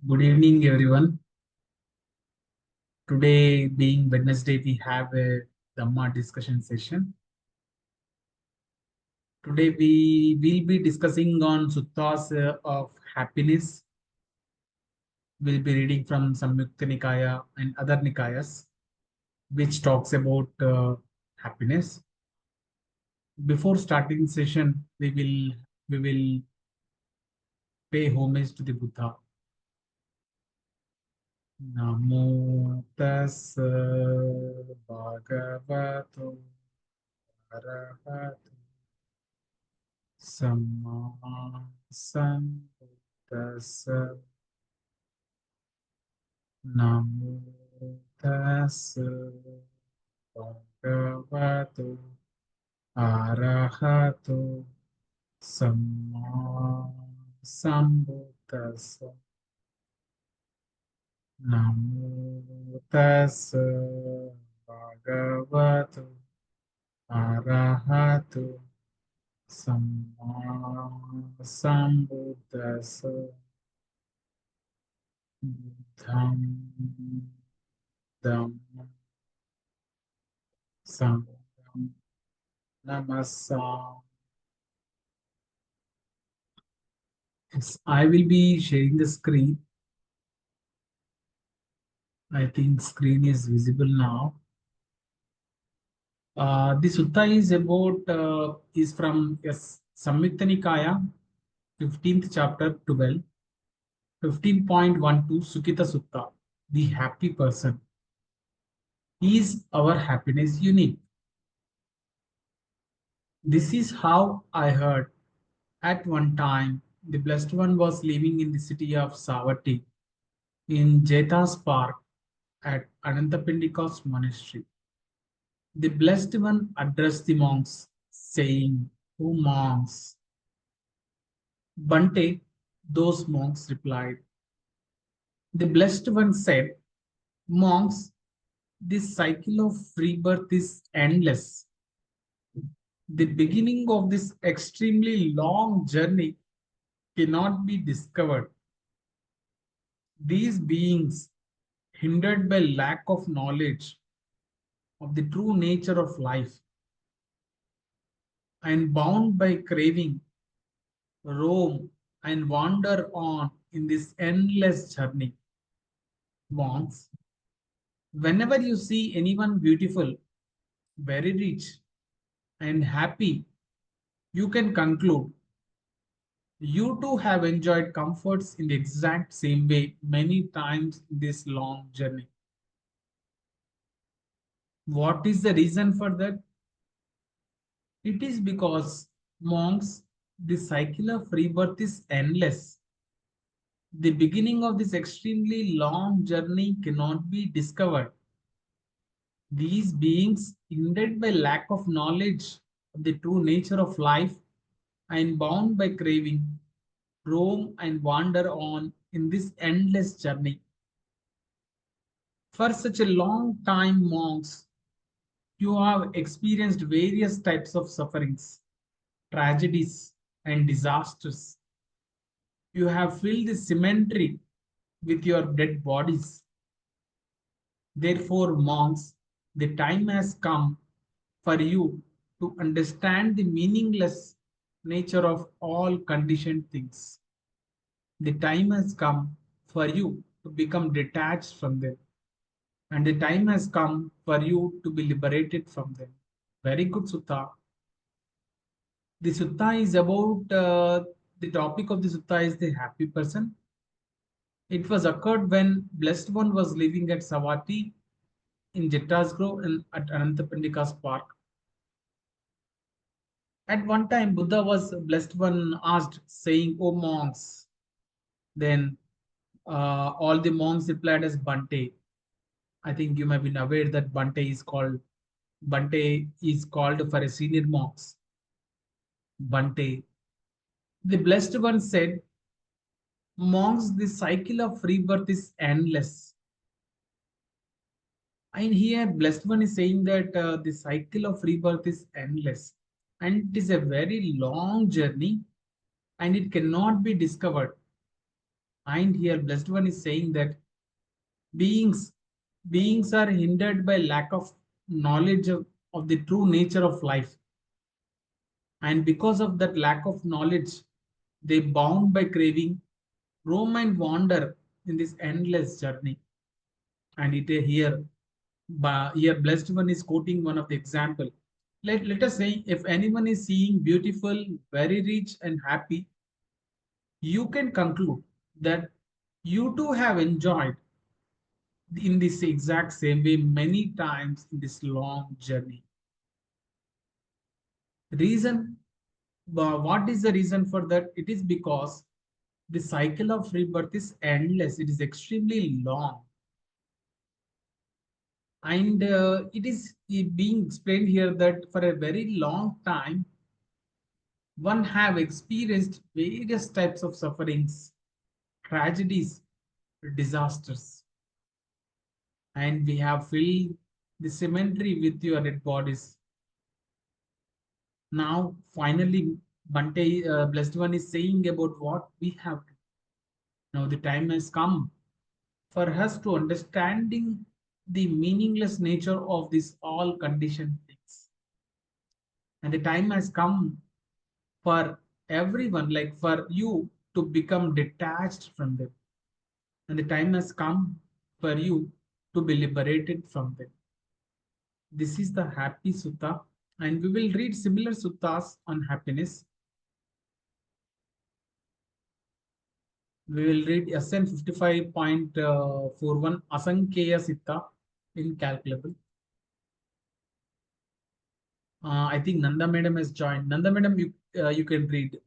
Good evening, everyone. Today, being Wednesday, we have a Dhamma discussion session. Today, we will be discussing on Suttas of happiness. We'll be reading from Samyukta Nikaya and other Nikayas, which talks about happiness. Before starting the session, we will pay homage to the Buddha. Namo tassa bhagavato arahato Samma Sambuddhassa. Namo tassa bhagavato arahato Samma Sambuddhassa. Namo tassa bhagavato arahato Samma Sambuddhassa. Dhamma Dhamma Saṅgha Namasa. Yes, I will be sharing the screen. I think screen is visible now. The sutta is from Samyukta Nikaya, 15th chapter 12, 15.12 Sukhita Sutta, the happy person. Is our happiness unique? This is how I heard. At one time, the Blessed One was living in the city of Savatthi in Jeta's Park at Anantapindika's monastery. The Blessed One addressed the monks, saying, "O monks." Bante, those monks replied. The Blessed One said, "Monks, this cycle of rebirth is endless. The beginning of this extremely long journey cannot be discovered. These beings, hindered by lack of knowledge of the true nature of life and bound by craving, roam and wander on in this endless journey. Monks, whenever you see anyone beautiful, very rich, and happy, you can conclude you too have enjoyed comforts in the exact same way many times in this long journey. What is the reason for that? It is because, monks, the cycle of rebirth is endless. The beginning of this extremely long journey cannot be discovered. These beings, hindered by lack of knowledge of the true nature of life and bound by craving, roam and wander on in this endless journey. For such a long time, monks, you have experienced various types of sufferings, tragedies, and disasters. You have filled the cemetery with your dead bodies. Therefore, monks, the time has come for you to understand the meaningless nature of all conditioned things. The time has come for you to become detached from them, and the time has come for you to be liberated from them. Very good, Sutta. The Sutta is about the topic of the Sutta is the happy person. It was occurred when Blessed One was living at Savatthi in Jettas Grove and at Anantapindika's park. At one time, Buddha was Blessed One asked, saying, "O monks." Then all the monks replied as Bante. I think you may be aware that Bante is called for a senior monks. Bante. The Blessed One said, "Monks, the cycle of rebirth is endless." And here, Blessed One is saying that the cycle of rebirth is endless. And it is a very long journey and it cannot be discovered. And here, Blessed One is saying that beings beings are hindered by lack of knowledge of the true nature of life. And because of that lack of knowledge, they bound by craving, roam and wander in this endless journey. And here Blessed One is quoting one of the example. Let us say if anyone is seeing beautiful, very rich and happy, you can conclude that you too have enjoyed in this exact same way many times in this long journey. Reason, what is the reason for that? It is because the cycle of rebirth is endless. It is extremely long. And it is being explained here that for a very long time, one have experienced various types of sufferings, tragedies, disasters. And we have filled the cemetery with your dead bodies. Now, finally, Bante, Blessed One is saying about what we have to. Now, the time has come for us to understanding the meaningless nature of these all conditioned things. And the time has come for everyone, like for you, to become detached from them. And the time has come for you to be liberated from them. This is the Happy Sutta, and we will read similar suttas on happiness. We will read SN 55.41 Asaṅkheyya Sutta, Incalculable. I think Nanda Madam has joined. Nanda Madam, you can read.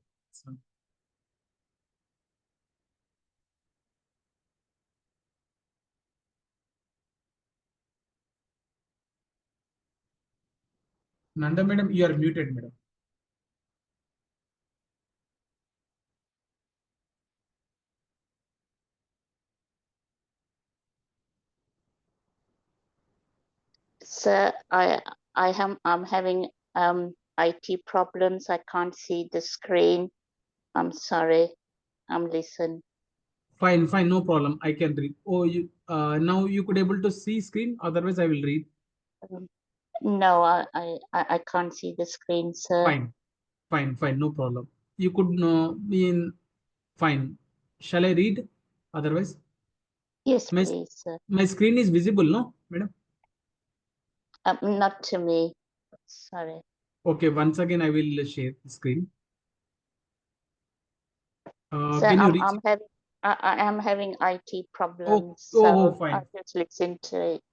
Nanda Madam, you are muted, Madam. Sir, I'm having IT problems. I can't see the screen. I'm sorry. I'm listening. Fine, fine, no problem. I can read. Oh, you now you could able to see screen. Otherwise, I will read. No, I can't see the screen, sir. Fine, fine, fine, no problem. You could be in. Fine. Shall I read? Otherwise, Yes, my please, sir. my screen is visible, no, Madam? Not to me. Sorry. Okay. Once again, I will share the screen. Sir, Can you reach? I am having IT problems. Oh, So fine. I'll just listen to it.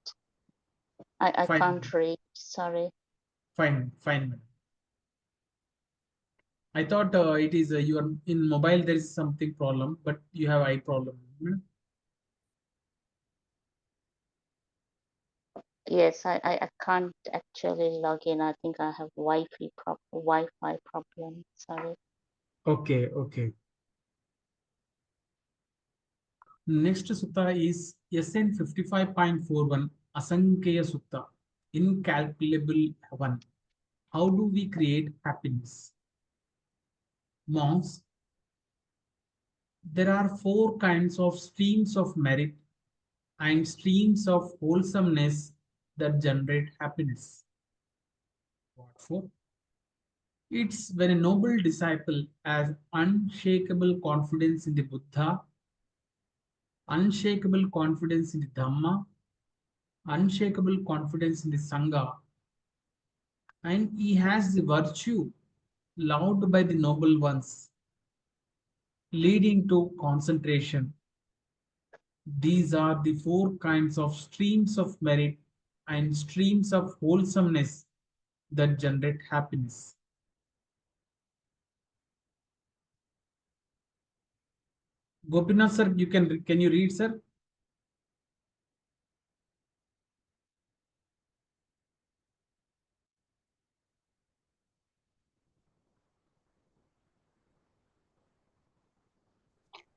I Fine. can't read. Sorry. Fine, fine, Madam. I thought it is you are in mobile. There is something problem, but you have eye problem. Madam? Yes, I can't actually log in. I think I have Wi-Fi problem. Sorry. Okay, okay. Next sutta is SN 55.41 Asaṅkheyya Sutta, Incalculable one. How do we create happiness? Monks, there are four kinds of streams of merit and streams of wholesomeness that generate happiness. What for? It's when a noble disciple has unshakable confidence in the Buddha, unshakable confidence in the Dhamma, unshakable confidence in the Saṅgha, and he has the virtue loved by the noble ones, leading to concentration. These are the four kinds of streams of merit and streams of wholesomeness that generate happiness. Gopinath sir, can you read, sir?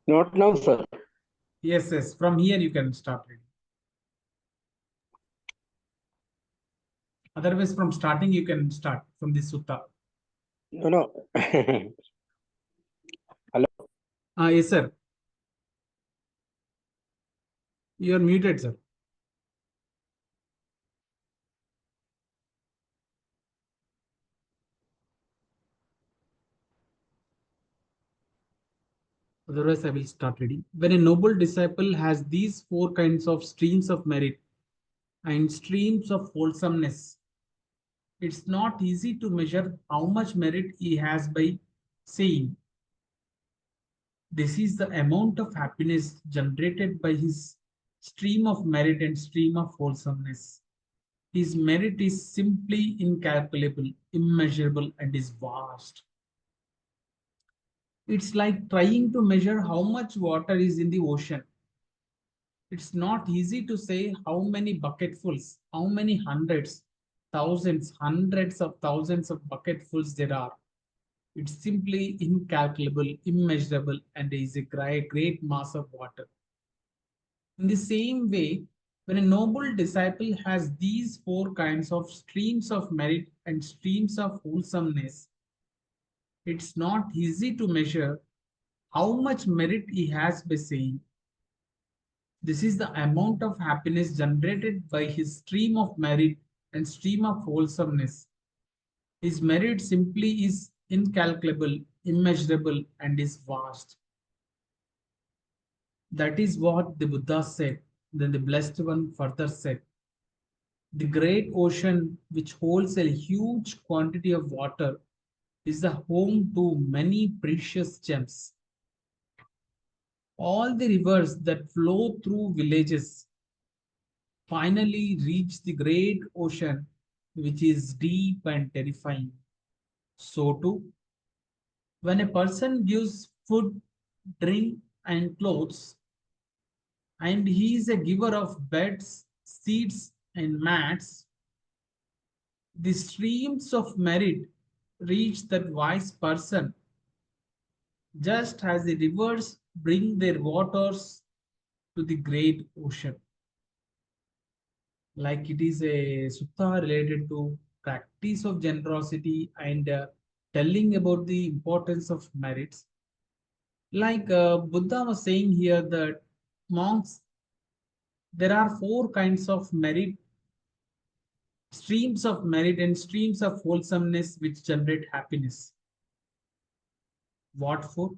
Not now, sir. Yes, yes. From here you can start reading. Otherwise, from starting you can start from this sutta. No. Hello. Yes, sir. You are muted, sir. Otherwise, I will start reading. When a noble disciple has these four kinds of streams of merit and streams of wholesomeness, it's not easy to measure how much merit he has by saying, this is the amount of happiness generated by his stream of merit and stream of wholesomeness. His merit is simply incalculable, immeasurable, and is vast. It's like trying to measure how much water is in the ocean. It's not easy to say how many bucketfuls, how many hundreds, thousands, hundreds of thousands of bucketfuls there are. It's simply incalculable, immeasurable, and is a great mass of water. In the same way, when a noble disciple has these four kinds of streams of merit and streams of wholesomeness, it's not easy to measure how much merit he has by saying, this is the amount of happiness generated by his stream of merit and stream of wholesomeness. His merit simply is incalculable, immeasurable, and is vast. That is what the Buddha said. Then the Blessed One further said, the great ocean, which holds a huge quantity of water, is the home to many precious gems. All the rivers that flow through villages finally reach the great ocean, which is deep and terrifying. So too, when a person gives food, drink, and clothes, and he is a giver of beds, seats, and mats, the streams of merit reach that wise person, just as the rivers bring their waters to the great ocean. Like it is a sutta related to practice of generosity and telling about the importance of merits. Like Buddha was saying here that monks, there are four kinds of merit, streams of merit and streams of wholesomeness which generate happiness. What for?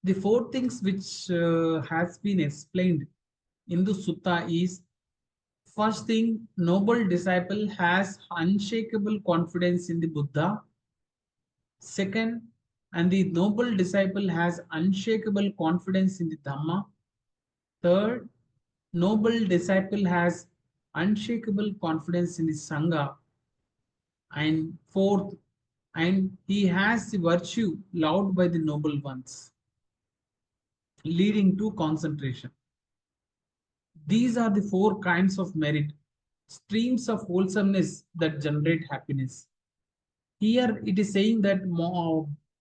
The four things which has been explained in the sutta is, first thing, noble disciple has unshakable confidence in the Buddha. Second, and the noble disciple has unshakable confidence in the Dhamma. Third, noble disciple has unshakable confidence in the Saṅgha. And fourth, and he has the virtue loved by the noble ones, leading to concentration. These are the four kinds of merit, streams of wholesomeness that generate happiness. Here it is saying that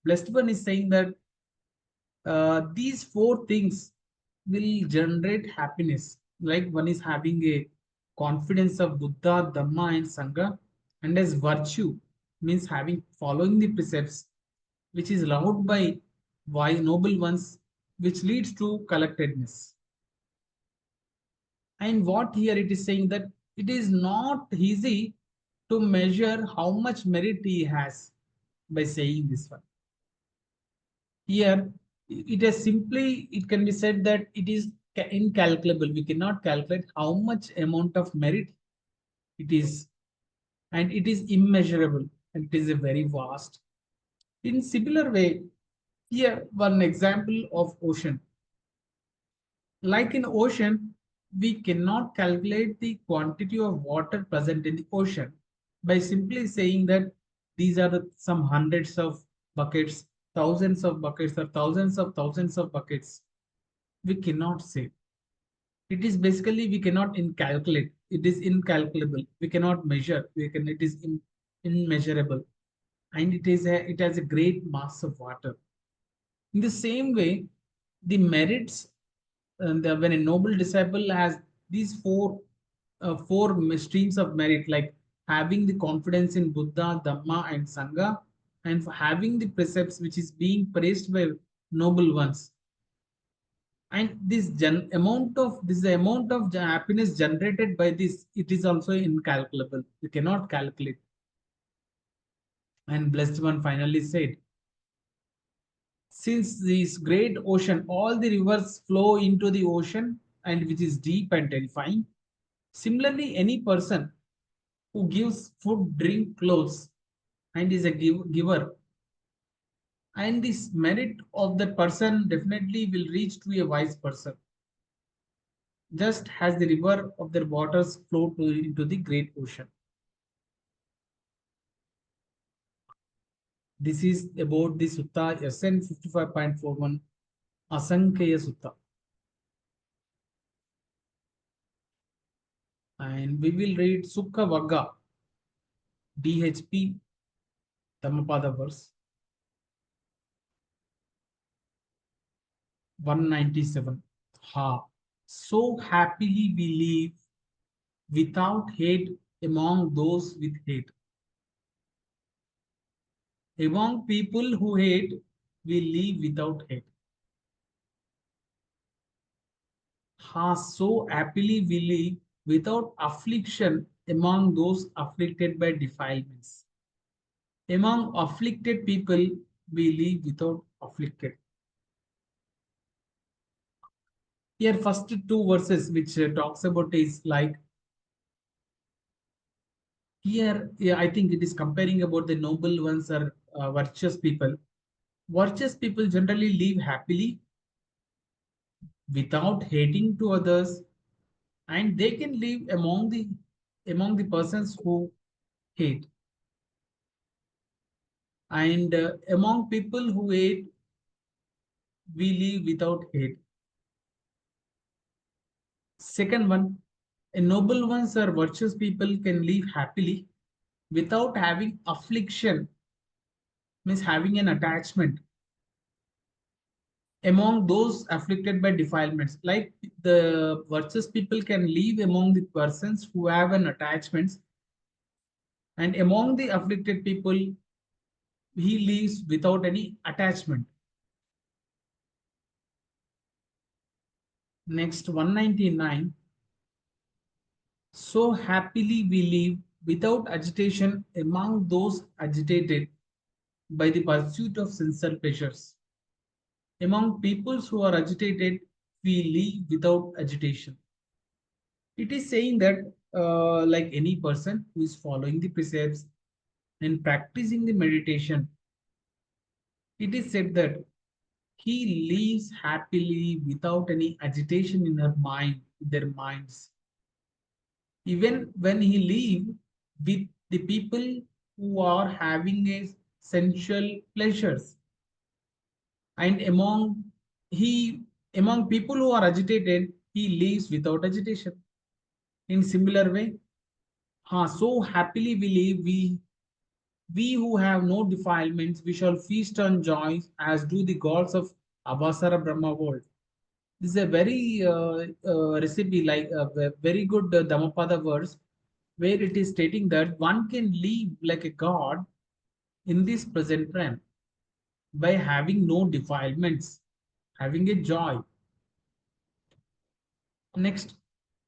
Blessed One is saying that these four things will generate happiness. Like one is having a confidence of Buddha, Dhamma, and Saṅgha, and as virtue means having following the precepts, which is loved by wise noble ones, which leads to collectedness. And what here it is saying that it is not easy to measure how much merit he has by saying this one. Here, it is simply, it can be said that it is incalculable. We cannot calculate how much amount of merit it is, and it is immeasurable, and it is a very vast. In similar way, here one example of ocean. Like in ocean, we cannot calculate the quantity of water present in the ocean by simply saying that these are some hundreds of buckets, thousands of buckets, or thousands of buckets. We cannot say. It is basically we cannot incalculate. It is incalculable. We cannot measure. It is immeasurable, and it has a great mass of water. In the same way, the merits, when a noble disciple has these four streams of merit, like having the confidence in Buddha, Dhamma, and Saṅgha, and for having the precepts which is being praised by noble ones, And this the amount of happiness generated by this, it is also incalculable. You cannot calculate. And Blessed One finally said, since this great ocean, all the rivers flow into the ocean, and which is deep and terrifying. Similarly, any person who gives food, drink, clothes, and is a giver, and this merit of that person definitely will reach to a wise person, just as the river of their waters flow into the great ocean. This is about the Sutta SN 55.41 Asaṅkheyya Sutta. And we will read Sukha Vagga DHP Dhammapada verse 197. Ha! So happily we live without hate among those with hate. Among people who hate, we live without hate. Ha! So happily we live without affliction among those afflicted by defilements. Among afflicted people, we live without afflicted. Here, first two verses which talks about is like, here, yeah, I think it is comparing about the noble ones or virtuous people. Virtuous people generally live happily without hating to others, and they can live among the persons who hate. And among people who hate, we live without hate. Second one, a noble ones or virtuous people can live happily without having affliction, means having an attachment among those afflicted by defilements. Like the virtuous people can live among the persons who have an attachment, and among the afflicted people, he lives without any attachment. Next, 199. So happily we live without agitation among those agitated by the pursuit of sensual pleasures. Among peoples who are agitated, we live without agitation. It is saying that, like any person who is following the precepts and practicing the meditation, it is said that he lives happily without any agitation in their minds. Even when he live with the people who are having a sensual pleasures, and he among people who are agitated, he lives without agitation. In similar way, so happily we live, we who have no defilements, we shall feast on joys as do the gods of Abhasara Brahma world. This is a very recipe, like a very good Dhammapada verse, where it is stating that one can live like a god in this present realm by having no defilements, having a joy. Next,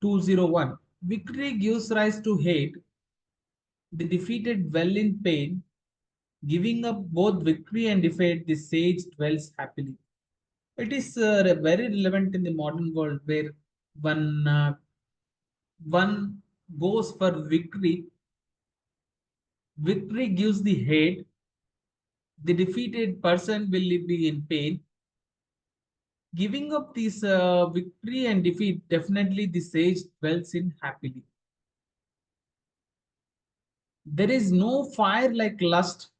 201. Victory gives rise to hate. The defeated dwell in pain. Giving up both victory and defeat, the sage dwells happily. It is very relevant in the modern world where one goes for victory. Victory gives the hate. The defeated person will be in pain. Giving up this victory and defeat, definitely the sage dwells in happily. There is no fire like lust,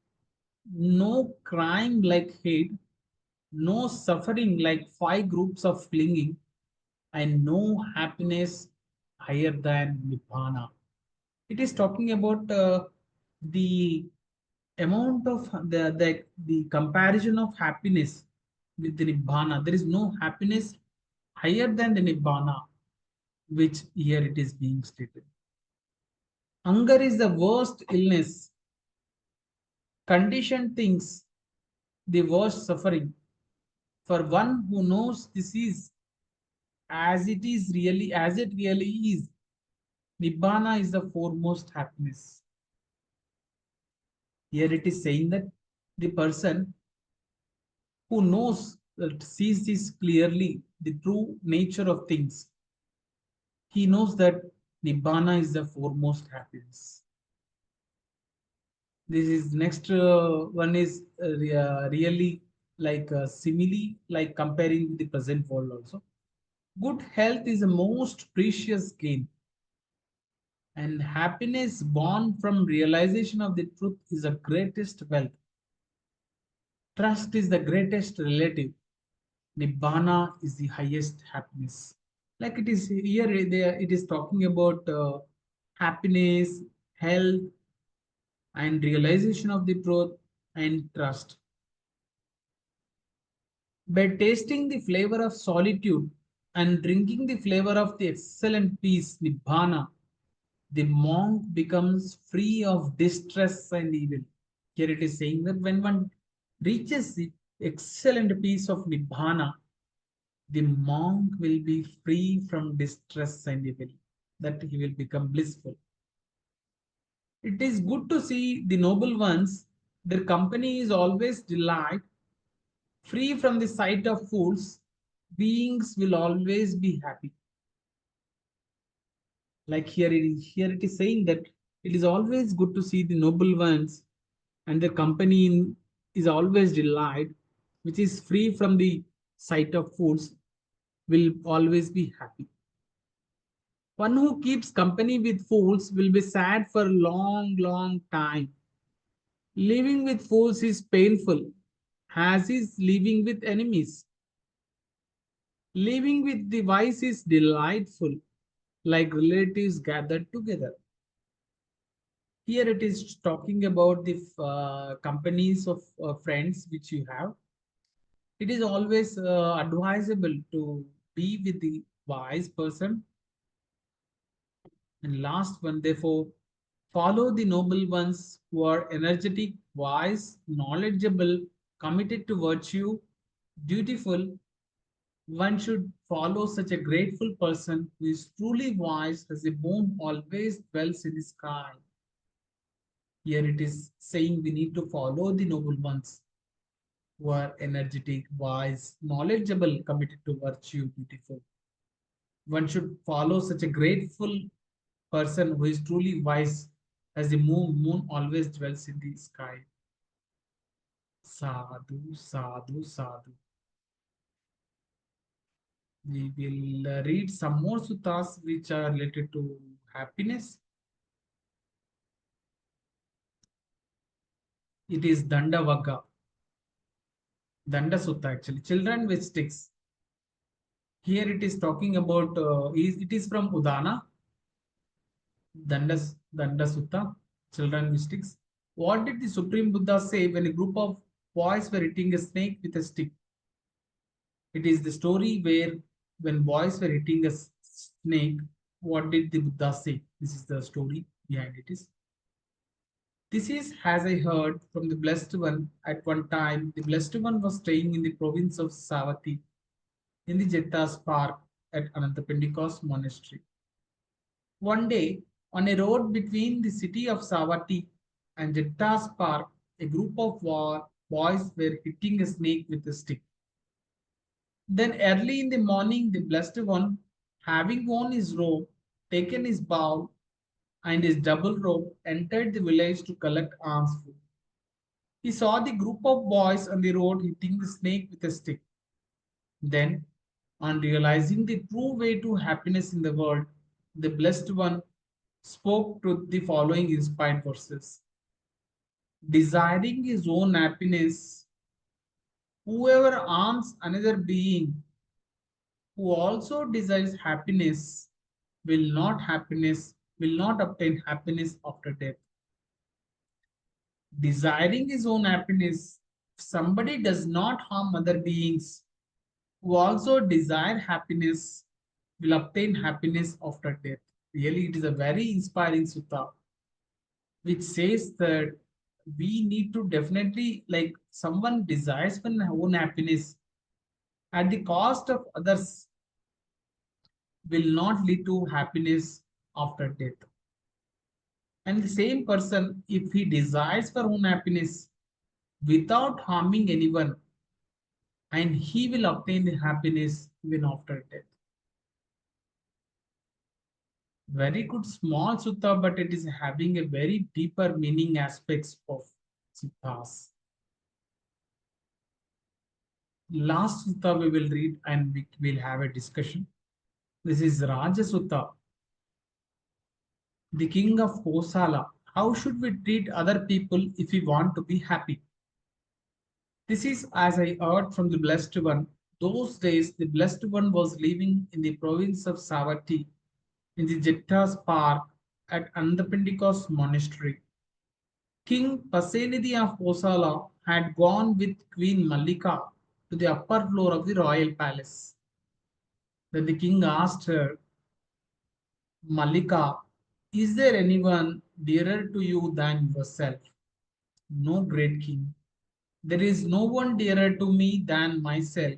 no crime like hate, no suffering like five groups of clinging, and no happiness higher than Nibbana. It is talking about the amount of the comparison of happiness with the Nibbana. There is no happiness higher than the Nibbana, which here it is being stated. Hunger is the worst illness. Conditioned things, the worst suffering. For one who knows disease, as it really is, Nibbana is the foremost happiness. Here it is saying that the person who sees this clearly, the true nature of things, he knows that Nibbana is the foremost happiness. This is next one is really like simile, like comparing with the present world also. Good health is the most precious gain, and happiness born from realization of the truth is the greatest wealth. Trust is the greatest relative. Nibbana is the highest happiness. Like it is here, there it is talking about happiness, health, and realization of the truth and trust. By tasting the flavor of solitude and drinking the flavor of the excellent peace, Nibbana, the monk becomes free of distress and evil. Here it is saying that when one reaches the excellent peace of Nibbana, the monk will be free from distress and evil, that he will become blissful. It is good to see the noble ones, their company is always delight, free from the sight of fools, beings will always be happy. Like here it is saying that it is always good to see the noble ones and their company is always delight, which is free from the sight of fools, will always be happy. One who keeps company with fools will be sad for a long, long time. Living with fools is painful, as is living with enemies. Living with the wise is delightful, like relatives gathered together. Here it is talking about the companies of friends which you have. It is always advisable to be with the wise person. And last one, therefore, follow the noble ones who are energetic, wise, knowledgeable, committed to virtue, dutiful. One should follow such a grateful person who is truly wise as the moon always dwells in the sky. Here it is saying we need to follow the noble ones who are energetic, wise, knowledgeable, committed to virtue, beautiful. One should follow such a grateful person who is truly wise, as the moon always dwells in the sky. Sadhu, sadhu, sadhu. We will read some more suttas which are related to happiness. It is Daṇḍa Vagga. Daṇḍa Sutta actually. Children with sticks. Here it is talking about, it is from Udana. Daṇḍa Sutta. Children with sticks. What did the Supreme Buddha say when a group of boys were hitting a snake with a stick? It is the story where when boys were hitting a snake, what did the Buddha say? This is the story behind it is. This is as I heard from the Blessed One. At one time, the Blessed One was staying in the province of Savatthi in the Jettas Park at Ananta Pentecost Monastery. One day, on a road between the city of Savatthi and Jettas Park, a group of boys were hitting a snake with a stick. Then early in the morning, the Blessed One, having worn his robe, taken his bowl and his double robe, entered the village to collect alms food. He saw the group of boys on the road hitting the snake with a stick. Then, on realizing the true way to happiness in the world, the Blessed One spoke to the following inspired verses. Desiring his own happiness, whoever harms another being who also desires happiness will not obtain happiness after death. Desiring his own happiness, if somebody does not harm other beings who also desire happiness, will obtain happiness after death. Really, it is a very inspiring sutta which says that we need to definitely, like, someone desires for own happiness at the cost of others. will not lead to happiness after death. And the same person, if he desires for own happiness without harming anyone, and he will obtain the happiness even after death. Very good small sutta, but it is having a very deeper meaning aspects of suttas. Last sutta we will read and we will have a discussion. This is Rāja Sutta, the King of Kosala. How should we treat other people if we want to be happy? This is as I heard from the Blessed One. Those days, the Blessed One was living in the province of Savatthi in the Jettas Park at Andhapindika's monastery. King Pasenidhi of Kosala had gone with Queen Mallika to the upper floor of the royal palace. Then the king asked her, Mallika, is there anyone dearer to you than yourself? No, great king. There is no one dearer to me than myself.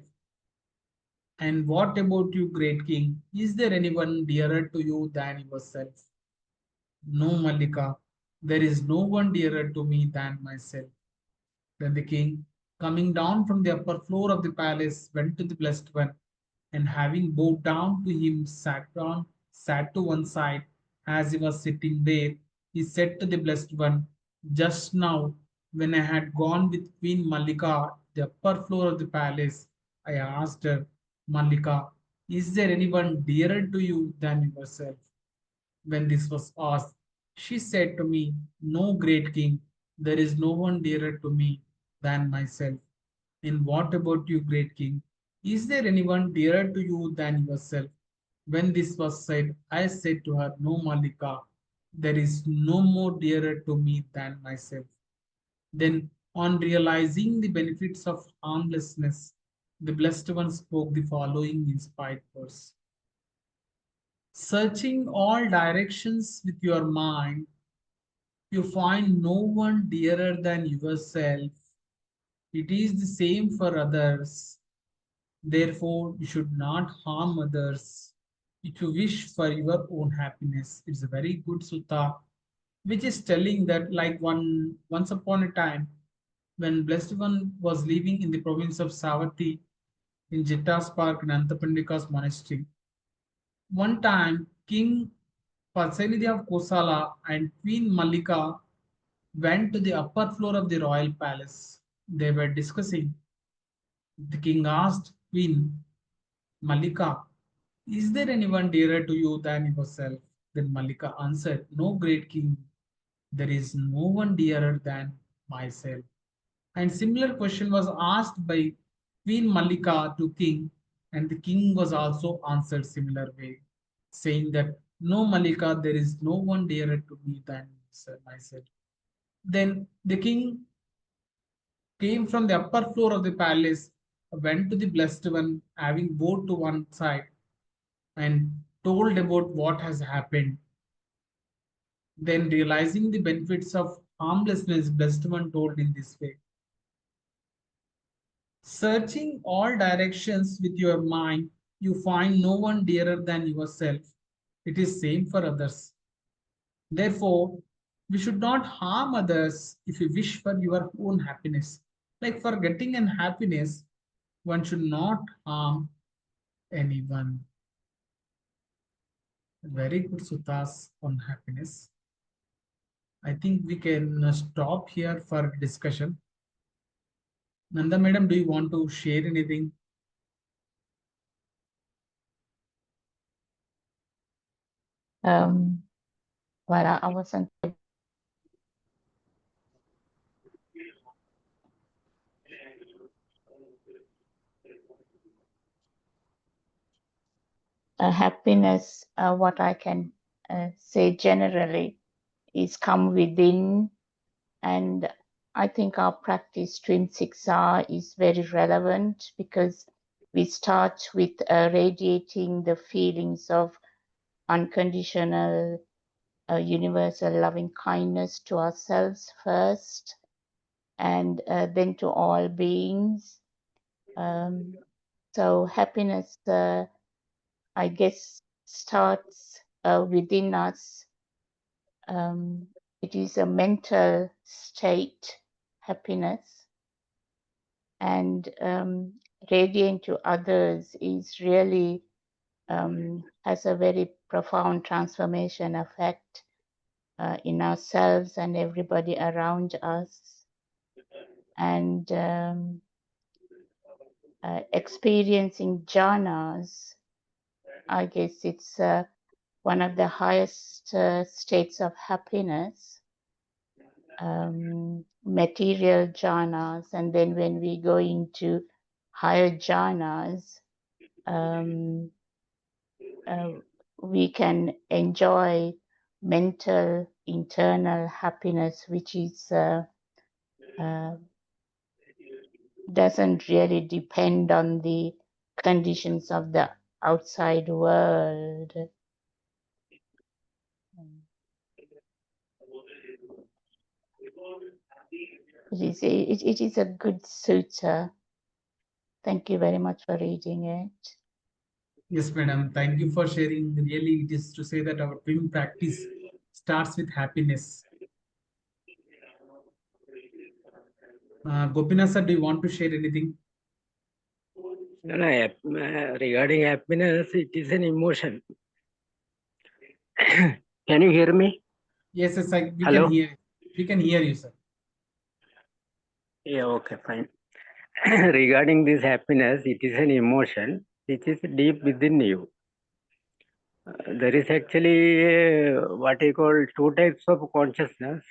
And what about you, great king? Is there anyone dearer to you than yourself? No, Mallika. There is no one dearer to me than myself. Then the king, coming down from the upper floor of the palace, went to the Blessed One, and having bowed down to him, sat to one side. As he was sitting there, he said to the Blessed One, just now, when I had gone with Queen Mallika to the upper floor of the palace, I asked her, Mallika, is there anyone dearer to you than yourself? When this was asked, she said to me, no, great king, there is no one dearer to me than myself. And what about you, great king? Is there anyone dearer to you than yourself? When this was said, I said to her, no, Mallika, there is no more dearer to me than myself. Then, on realizing the benefits of harmlessness, the Blessed One spoke the following inspired verse. Searching all directions with your mind, you find no one dearer than yourself. It is the same for others. Therefore, you should not harm others if you wish for your own happiness. It's a very good sutta, which is telling that, like once upon a time, when Blessed One was living in the province of Savatthi in Jettas Park in Anthapindika's monastery, one time King Pasenidhi of Kosala and Queen Mallika went to the upper floor of the royal palace. They were discussing. The king asked Queen Mallika, is there anyone dearer to you than yourself? Then Mallika answered, no, great king, there is no one dearer than myself. And similar question was asked by Queen Mallika to king, and the king was also answered similar way, saying that no, Mallika, there is no one dearer to me than myself. Then the king came from the upper floor of the palace, went to the Blessed One, having bowed to one side, and told about what has happened. Then, realizing the benefits of harmlessness, Blessed One told in this way. Searching all directions with your mind, you find no one dearer than yourself. It is same for others. Therefore, we should not harm others if we wish for your own happiness. Like for getting an happiness, one should not harm anyone. Very good suttas on happiness. I think we can stop here for discussion. Nanda madam, do you want to share anything? Well, I wasn't happiness. What I can say generally is come within, and I think our practice Stream 6R is very relevant because we start with radiating the feelings of unconditional, universal loving kindness to ourselves first, and then to all beings. So happiness, I guess, starts within us. It is a mental state, happiness, and radiant to others is really has a very profound transformation effect in ourselves and everybody around us. And experiencing jhanas, I guess it's one of the highest states of happiness, material jhanas. And then when we go into higher jhanas, we can enjoy mental internal happiness, which is doesn't really depend on the conditions of the outside world. It is a good sutta. Thank you very much for reading it. Yes, madam. Thank you for sharing. Really, it is to say that our twin practice starts with happiness. Gopinath sir, do you want to share anything? No, regarding happiness, it is an emotion. Can you hear me? Yes, yes, we Hello? can hear. We can hear you, sir. Yeah, okay, fine. Regarding this happiness, it is an emotion which is deep within you. There is actually what you call two types of consciousness.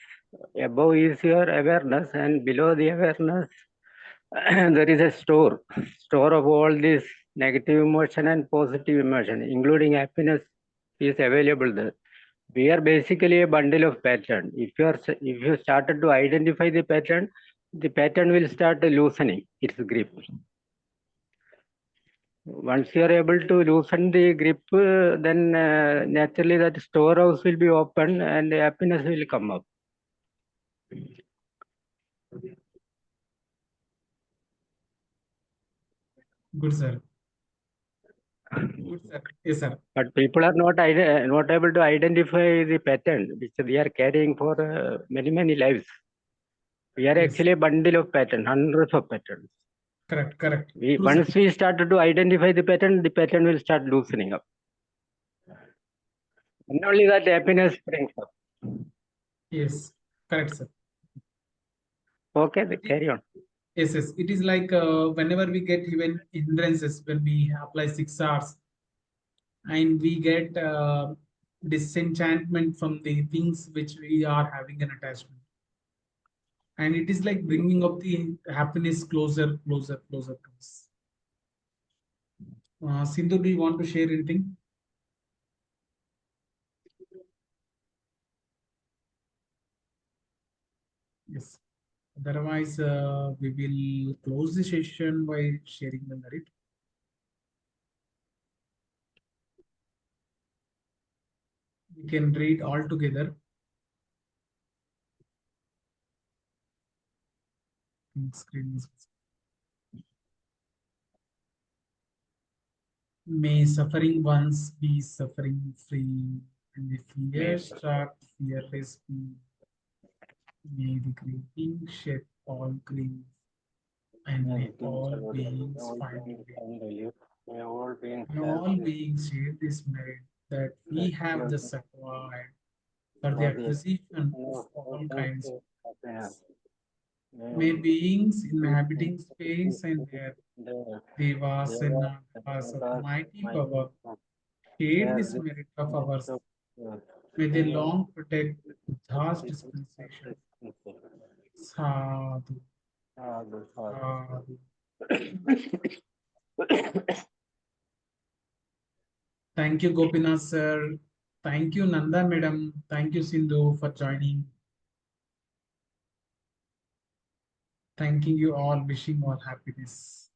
Above is your awareness, and below the awareness, there is a store of all this negative emotion and positive emotion, including happiness, is available there. We are basically a bundle of pattern. If you started to identify the pattern will start loosening its grip. Once you are able to loosen the grip, then naturally that storehouse will be open and happiness will come up. Good, sir. Good, sir. Yes, sir. But people are not able to identify the pattern which we are carrying for many lives. We are Yes. actually a bundle of patterns, hundreds of patterns. Correct, correct. Once we started to identify the pattern will start loosening up. And only that happiness springs up. Yes, correct, sir. Okay, carry on. Yes, yes. It is like whenever we get even hindrances, when we apply 6 hours, and we get disenchantment from the things which we are having an attachment. And it is like bringing up the happiness closer, closer, closer to us. Sindhu, do you want to share anything? Yes. Otherwise, we will close the session by sharing the merit. We can read all together. Screen is. May suffering ones be suffering free, and the fear struck fearless be. May the grieving shed all grief, and may all beings find relief. May all beings May all beings share this merit that we have thus acquired for the acquisition of all kinds of happiness. May beings inhabiting space and air, devas and nagas of mighty power, share this merit of ours. May they long protect Buddha's dispensation. Sadhu. Sadhu. Thank you, Gopinath sir. Thank you, Nanda madam. Thank you, Sindhu, for joining. Thanking you all, wishing all happiness.